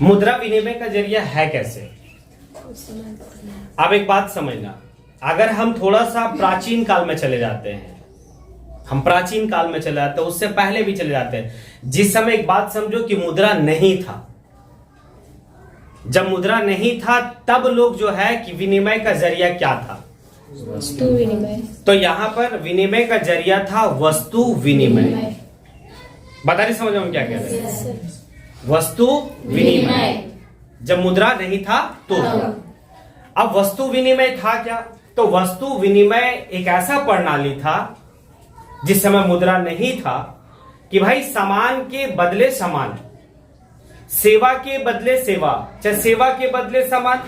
मुद्रा विनिमय का जरिया है कैसे? अब एक बात समझना, अगर हम थोड़ा सा प्राचीन काल में चले जाते हैं, हम प्राचीन काल में चले जाते हैं, उससे पहले भी चले जाते हैं, जिस समय एक बात समझो कि मुद्रा नहीं था। जब मुद्रा नहीं था तब लोग जो है कि विनिमय का जरिया क्या था? वस्तु विनिमय। तो यहां पर विनिमय का जरिया था वस्तु विनिमय। बता रही समझ में क्या कह रहे हैं? वस्तु विनिमय। जब मुद्रा नहीं था तो अब वस्तु विनिमय था क्या? तो वस्तु विनिमय एक ऐसा प्रणाली था जिस समय मुद्रा नहीं था कि भाई सामान के बदले सामान, सेवा के बदले सेवा, चाहे सेवा के बदले सामान,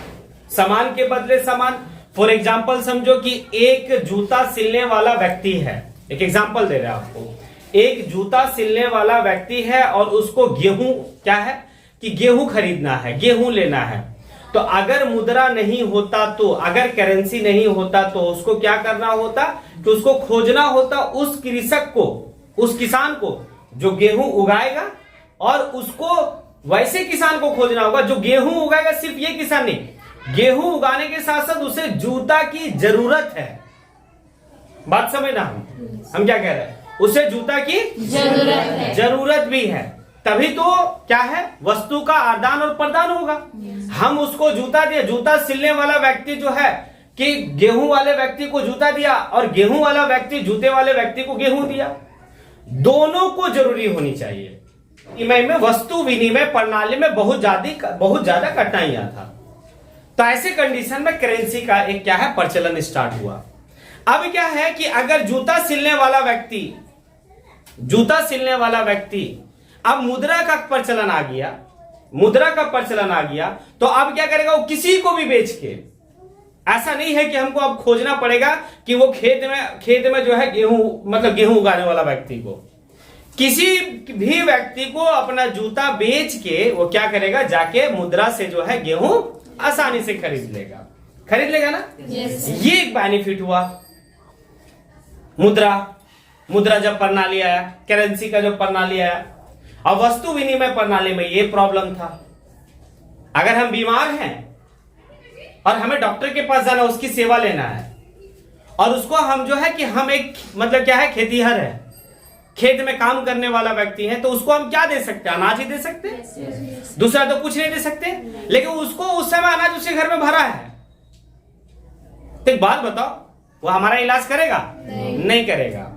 सामान के बदले सामान। फॉर एग्जाम्पल समझो कि एक जूता सिलने वाला व्यक्ति है, एक एग्जाम्पल दे रहे हैं आपको, एक जूता सिलने वाला व्यक्ति है और उसको गेहूं क्या है कि गेहूं खरीदना है, गेहूं लेना है। तो अगर मुद्रा नहीं होता तो, अगर करेंसी नहीं होता तो उसको क्या करना होता कि उसको खोजना होता उस कृषक को, उस किसान को जो गेहूं उगाएगा, और उसको वैसे किसान को खोजना होगा जो गेहूं उगाएगा। सिर्फ ये किसान नहीं, गेहूं उगाने के साथ साथ उसे जूता की जरूरत है। बात समझना, हम क्या कह रहे हैं? उसे जूता की जरूरत भी है, तभी तो क्या है वस्तु का आदान और प्रदान होगा। हम उसको जूता दिया, जूता सिलने वाला व्यक्ति जो है कि गेहूं वाले व्यक्ति को जूता दिया और गेहूं वाला व्यक्ति जूते वाले व्यक्ति को गेहूं दिया। दोनों को जरूरी होनी चाहिए। विनिमय में, वस्तु विनिमय प्रणाली में बहुत ज्यादा कठिनाइयां था। तो ऐसे कंडीशन में करेंसी का एक क्या है प्रचलन स्टार्ट हुआ। अब क्या है कि अगर जूता सिलने वाला व्यक्ति अब मुद्रा का प्रचलन आ गया, मुद्रा का प्रचलन आ गया, तो अब क्या करेगा? वो किसी को भी बेच के, ऐसा नहीं है कि हमको अब खोजना पड़ेगा कि वो खेत में जो है गेहूं, मतलब गेहूं उगाने वाला व्यक्ति को, किसी भी व्यक्ति को अपना जूता बेच के वो क्या करेगा? जाके मुद्रा से जो है गेहूं आसानी से खरीद लेगा ना। ये एक बेनिफिट हुआ। मुद्रा जब प्रणाली आया, करेंसी का जब प्रणाली आया, अब वस्तु विनिमय प्रणाली में ये प्रॉब्लम था। अगर हम बीमार हैं और हमें डॉक्टर के पास जाना, उसकी सेवा लेना है, और उसको हम जो है कि हम एक मतलब क्या है खेतीहर है, खेत में काम करने वाला व्यक्ति है, तो उसको हम क्या दे सकते हैं? अनाज ही दे सकते हैं, दूसरा तो कुछ नहीं दे सकते। लेकिन उसको उस समय अनाज उसके घर में भरा है, तो एक बात बताओ, वो हमारा इलाज करेगा? नहीं करेगा,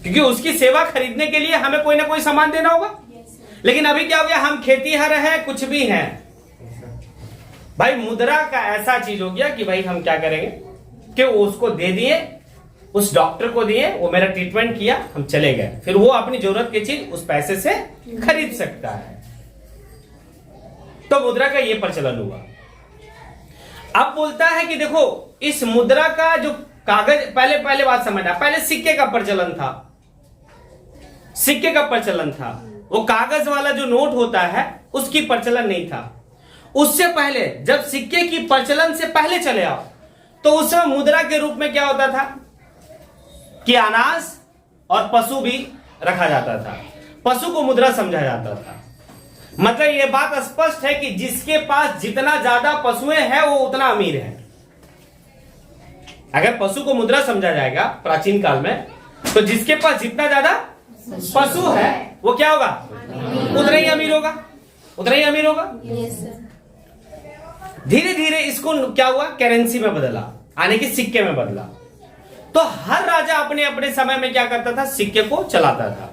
क्योंकि उसकी सेवा खरीदने के लिए हमें कोई ना कोई सामान देना होगा। लेकिन अभी क्या हो गया? हम खेतीहर हैं, कुछ भी हैं भाई, मुद्रा का ऐसा चीज हो गया कि भाई हम क्या करेंगे कि उसको दे दिए, उस डॉक्टर को दिए, वो मेरा ट्रीटमेंट किया, हम चले गए, फिर वो अपनी जरूरत की चीज उस पैसे से खरीद सकता है। तो मुद्रा का ये प्रचलन हुआ। अब बोलता है कि देखो इस मुद्रा का जो कागज, पहले बात समझना, पहले सिक्के का प्रचलन था, सिक्के का प्रचलन था, वो कागज वाला जो नोट होता है उसकी प्रचलन नहीं था। उससे पहले जब सिक्के की प्रचलन से पहले चले आओ, तो उस समय मुद्रा के रूप में क्या होता था कि अनाज और पशु भी रखा जाता था, पशु को मुद्रा समझा जाता था। मतलब ये बात स्पष्ट है कि जिसके पास जितना ज्यादा पशुएं हैं वो उतना अमीर है। अगर पशु को मुद्रा समझा जाएगा प्राचीन काल में, तो जिसके पास जितना ज्यादा पशु है वो क्या होगा? उतना ही अमीर होगा, उतना ही अमीर होगा। धीरे धीरे इसको क्या हुआ? करेंसी में बदला, आने की सिक्के में बदला। तो हर राजा अपने अपने समय में क्या करता था? सिक्के को चलाता था।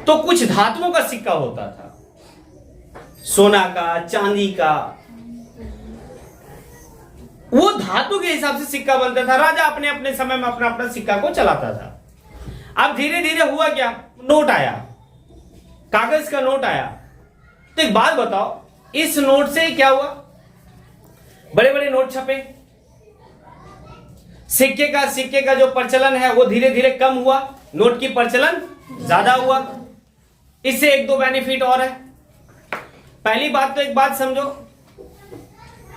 तो कुछ धातुओं का सिक्का होता था, सोना का, चांदी का, वो धातु के हिसाब से सिक्का बनता था। राजा अपने अपने समय में अपना अपना सिक्का को चलाता था। अब धीरे धीरे हुआ क्या? नोट आया, कागज का नोट आया। तो एक बात बताओ, इस नोट से क्या हुआ? बड़े बड़े नोट छपे, सिक्के का जो प्रचलन है वो धीरे धीरे कम हुआ, नोट की प्रचलन ज्यादा हुआ। इससे एक दो बेनिफिट और है। पहली बात तो एक बात समझो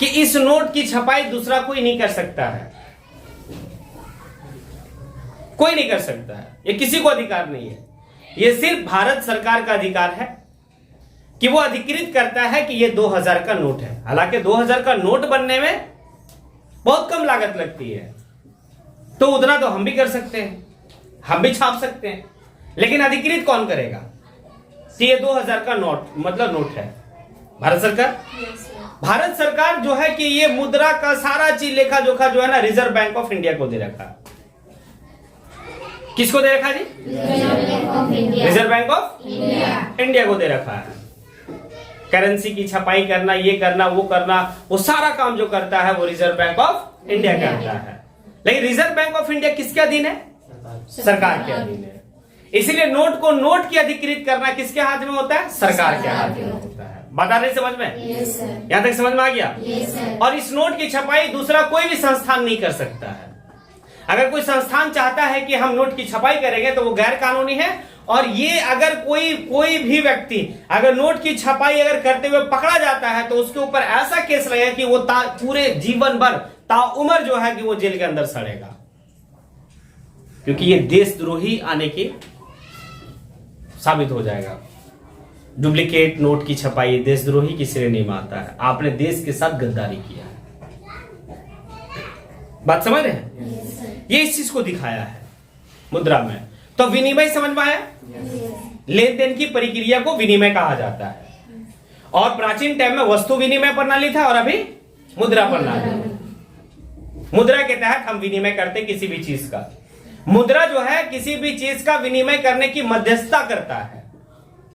कि इस नोट की छपाई दूसरा कोई नहीं कर सकता है, कोई नहीं कर सकता है, ये किसी को अधिकार नहीं है, ये सिर्फ भारत सरकार का अधिकार है कि वो अधिकृत करता है कि ये 2000 का नोट है। हालांकि 2000 का नोट बनने में बहुत कम लागत लगती है, तो उतना तो हम भी कर सकते हैं, हम भी छाप सकते हैं, लेकिन अधिकृत कौन करेगा? तो ये 2000 का नोट मतलब नोट है भारत सरकार। भारत सरकार जो है कि ये मुद्रा का सारा चीज लेखा जोखा जो है ना रिजर्व बैंक ऑफ इंडिया को दे रखा है। किसको दे रखा जी? रिजर्व बैंक ऑफ इंडिया को दे रखा है। करेंसी की छपाई करना, ये करना, वो करना, वो सारा काम जो करता है वो रिजर्व बैंक ऑफ इंडिया करता है। लेकिन रिजर्व बैंक ऑफ इंडिया किसके अधीन है? सरकार के अधीन है। इसीलिए नोट को नोट की अधिकृत करना किसके हाथ में होता है? सरकार के हाथ में होता है। बात आ रही समझ में? यहां तक समझ में आ गया? और इस नोट की छपाई दूसरा कोई भी संस्थान नहीं कर सकता है। अगर कोई संस्थान चाहता है कि हम नोट की छपाई करेंगे तो वो गैर कानूनी है। और ये अगर कोई भी व्यक्ति अगर नोट की छपाई अगर करते हुए पकड़ा जाता है तो उसके ऊपर ऐसा केस लगेगा कि वो पूरे जीवन भर ताउम्र जो है कि वो जेल के अंदर सड़ेगा, क्योंकि ये देशद्रोही आने की साबित हो जाएगा। डुप्लीकेट नोट की छपाई देशद्रोही की श्रेणी में आता है। आपने देश के साथ गद्दारी किया है। बात समझ रहे हैं? ये इस चीज को दिखाया है मुद्रा में। तो विनिमय समझ में आया? लेन देन की प्रक्रिया को विनिमय कहा जाता है। और प्राचीन टाइम में वस्तु विनिमय प्रणाली था और अभी मुद्रा प्रणाली। मुद्रा के तहत हम विनिमय करते किसी भी चीज का। मुद्रा जो है किसी भी चीज का विनिमय करने की मध्यस्थता करता है।